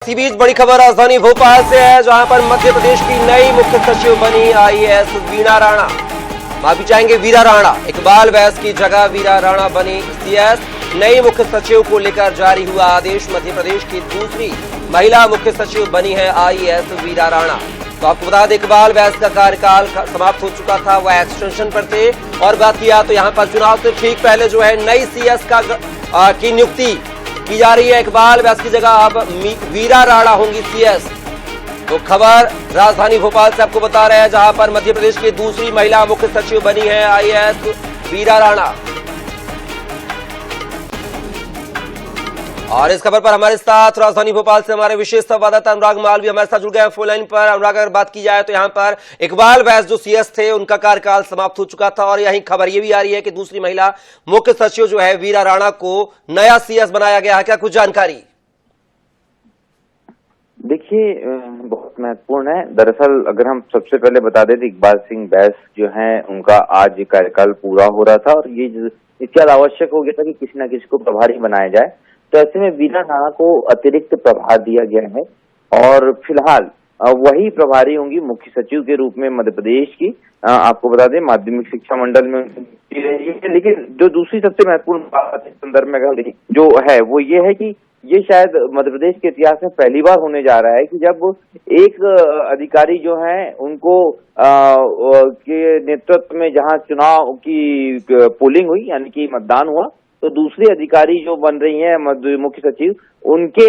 इसी बीच बड़ी खबर राजधानी भोपाल से है, जहां पर मध्य प्रदेश की नई मुख्य सचिव बनी आईएएस वीणा राणा। माफी चाहेंगे वीरा राणा। इकबाल बैस की जगह वीरा राणा बनी सीएस। नई मुख्य सचिव को लेकर जारी हुआ आदेश। मध्य प्रदेश की दूसरी महिला मुख्य सचिव बनी है आईएएस वीरा राणा। तो आपको बता दें, इकबाल बैस का कार्यकाल समाप्त हो चुका था, वह एक्सटेंशन पर थे। और बात किया तो यहाँ पर चुनाव से ठीक पहले जो है नई सीएस की नियुक्ति की जा रही है। इकबाल बैस की जगह अब वीरा राणा होंगी सीएस। तो खबर राजधानी भोपाल से आपको बता रहे हैं, जहां पर मध्य प्रदेश की दूसरी महिला मुख्य सचिव बनी है आईएएस वीरा राणा। और इस खबर पर हमारे साथ राजधानी भोपाल से हमारे विशेष संवाददाता अनुराग मालवी हमारे साथ जुड़ गए हैं फोन लाइन पर। अनुराग, अगर बात की जाए तो यहां पर इकबाल बैस जो सीएस थे, उनका कार्यकाल समाप्त हो चुका था और यही खबर ये भी आ रही है कि दूसरी महिला मुख्य सचिव जो है वीरा राणा को नया सीएस बनाया गया है। क्या कुछ जानकारी? देखिए, बहुत महत्वपूर्ण है। दरअसल अगर हम सबसे पहले बता दें तो इकबाल सिंह बैस जो हैं, उनका आज कार्यकाल पूरा हो रहा था और ये इसके बाद आवश्यक हो गया था कि किसी न किसी को प्रभारी बनाया जाए। तो ऐसे में वीरा राणा को अतिरिक्त प्रभार दिया गया है और फिलहाल वही प्रभारी होंगी मुख्य सचिव के रूप में मध्य प्रदेश की। आपको बता दें, माध्यमिक शिक्षा मंडल में रही है। लेकिन जो दूसरी सबसे महत्वपूर्ण बात इस संदर्भ में अगर जो है वो ये है कि ये शायद मध्य प्रदेश के इतिहास में पहली बार होने जा रहा है कि जब एक अधिकारी जो है उनको के नेतृत्व में जहां चुनाव की पोलिंग हुई, यानी कि मतदान हुआ, तो दूसरी अधिकारी जो बन रही हैं मुख्य सचिव, उनके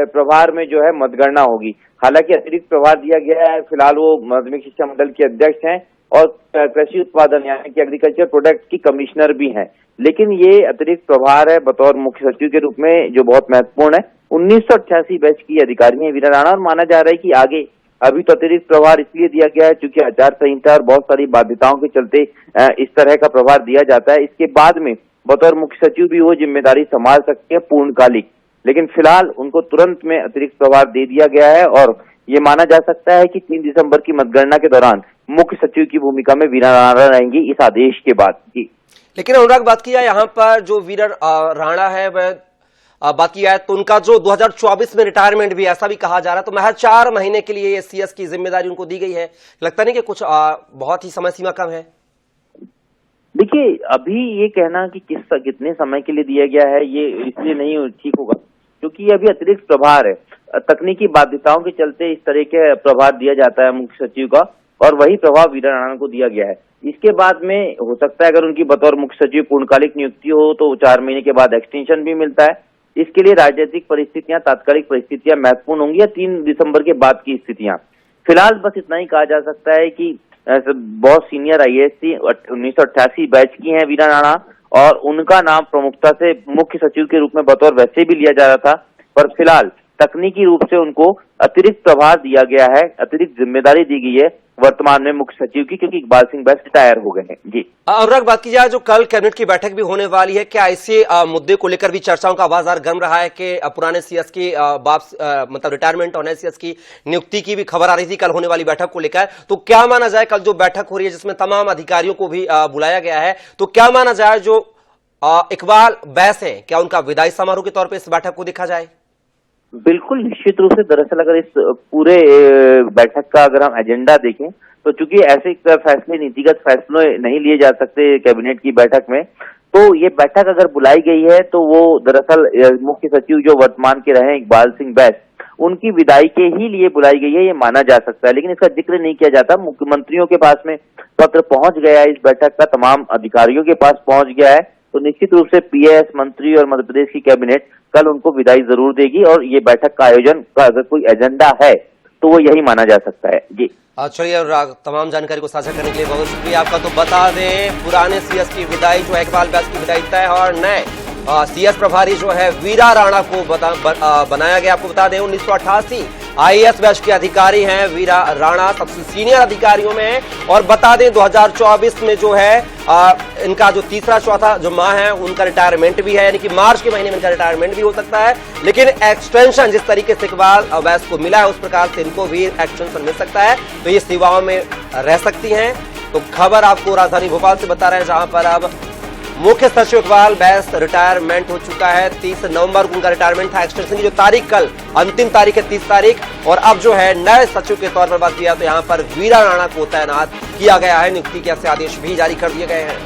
प्रभार में जो है मतगणना होगी। हालांकि अतिरिक्त प्रभार दिया गया है। फिलहाल वो माध्यमिक शिक्षा मंडल के अध्यक्ष हैं और कृषि उत्पादन यानी कि एग्रीकल्चर प्रोडक्ट की कमिश्नर भी हैं। लेकिन ये अतिरिक्त प्रभार है बतौर मुख्य सचिव के रूप में, जो बहुत महत्वपूर्ण है। 1988 बैच की अधिकारी है वीरा राणा और माना जा रहा है कि आगे अभी तो अतिरिक्त प्रभार इसलिए दिया गया है क्योंकि आचार संहिता और बहुत सारी बाध्यताओं के चलते इस तरह का प्रभार दिया जाता है। इसके बाद में बतौर मुख्य सचिव भी वो जिम्मेदारी संभाल सकते हैं पूर्णकालिक। लेकिन फिलहाल उनको तुरंत में अतिरिक्त प्रभार दे दिया गया है और ये माना जा सकता है कि 3 दिसंबर की मतगणना के दौरान मुख्य सचिव की भूमिका में वीरा राणा रहेंगी इस आदेश के बाद जी। लेकिन अनुराग, बात की जाए यहाँ पर जो वीरा राणा है वह बात की जाए तो उनका जो 2024 में रिटायरमेंट भी ऐसा भी कहा जा रहा है, तो महज 4 महीने के लिए ये सीएस की जिम्मेदारी उनको दी गई है। लगता नहीं कि कुछ बहुत ही समय सीमा कम है? देखिए, अभी ये कहना कि कितने समय के लिए दिया गया है ये इसलिए नहीं ठीक होगा क्योंकि ये अभी अतिरिक्त प्रभार है। तकनीकी बाध्यताओं के चलते इस तरह के प्रभार दिया जाता है मुख्य सचिव का और वही प्रभाव वीरा राणा को दिया गया है। इसके बाद में हो सकता है अगर उनकी बतौर मुख्य सचिव पूर्णकालिक नियुक्ति हो तो 4 महीने के बाद एक्सटेंशन भी मिलता है। इसके लिए राजनीतिक परिस्थितियां, तात्कालिक परिस्थितियां महत्वपूर्ण होंगी या 3 दिसंबर के बाद की स्थितियां। फिलहाल बस इतना ही कहा जा सकता है कि बहुत सीनियर आईएएस थी, 1988 बैच की हैं वीरा राणा और उनका नाम प्रमुखता से मुख्य सचिव के रूप में बतौर वैसे भी लिया जा रहा था, पर फिलहाल तकनीकी रूप से उनको अतिरिक्त प्रभार दिया गया है, अतिरिक्त जिम्मेदारी दी गई है वर्तमान में मुख्य सचिव की, क्योंकि इकबाल सिंह बैस रिटायर हो गए हैं जी। अनुराग, बात की जाए जो कल कैबिनेट की बैठक भी होने वाली है, क्या इसी मुद्दे को लेकर भी चर्चाओं का बाजार गर्म रहा है कि पुराने सीएस की मतलब रिटायरमेंट और नए सीएस की नियुक्ति की भी खबर आ रही थी कल होने वाली बैठक को लेकर? तो क्या माना जाए, कल जो बैठक हो रही है जिसमें तमाम अधिकारियों को भी बुलाया गया है, तो क्या माना जाए जो इकबाल बैस है, क्या उनका विदाई समारोह के तौर पर इस बैठक को देखा जाए? बिल्कुल, निश्चित रूप से। दरअसल अगर इस पूरे बैठक का अगर हम एजेंडा देखें तो चूंकि ऐसे फैसले, नीतिगत फैसले नहीं लिए जा सकते कैबिनेट की बैठक में, तो ये बैठक अगर बुलाई गई है तो वो दरअसल मुख्य सचिव जो वर्तमान के रहे इकबाल सिंह बैस, उनकी विदाई के ही लिए बुलाई गई है, ये माना जा सकता है। लेकिन इसका जिक्र नहीं किया जाता। मुख्यमंत्रियों के पास में पत्र पहुंच गया है, इस बैठक का तमाम अधिकारियों के पास पहुंच गया है, तो निश्चित रूप से पीएस मंत्री और मध्य प्रदेश की कैबिनेट कल उनको विदाई जरूर देगी और ये बैठक का आयोजन का अगर कोई एजेंडा है तो वो यही माना जा सकता है जी। चलिए अनुराग, तमाम जानकारी को साझा करने के लिए बहुत शुक्रिया आपका। तो बता दें, पुराने सीएस की विदाई जो है इकबाल बैस की विदाई तय है और नए सीएस प्रभारी जो है वीरा राणा को बनाया गया। आपको बता दें 1988 आईएएस बैच के अधिकारी हैं वीरा राणा, सबसे सीनियर अधिकारियों में है। और बता दें 2024 में जो है इनका जो तीसरा चौथा जो माह है उनका रिटायरमेंट भी है, यानी कि मार्च के महीने में इनका रिटायरमेंट भी हो सकता है। लेकिन एक्सटेंशन जिस तरीके से इकबाल बैस को मिला है उस प्रकार से इनको भी एक्सटेंशन मिल सकता है, तो ये सेवाओं में रह सकती हैं। तो खबर आपको राजधानी भोपाल से बता रहे हैं, जहां पर अब मुख्य सचिव इकबाल बैस रिटायरमेंट हो चुका है। 30 नवंबर को उनका रिटायरमेंट था। एक्सटेंशन की जो तारीख कल अंतिम तारीख है 30 तारीख। और अब जो है नए सचिव के तौर पर बात किया तो यहां पर वीरा राणा को तैनात किया गया है। नियुक्ति के ऐसे आदेश भी जारी कर दिए गए हैं।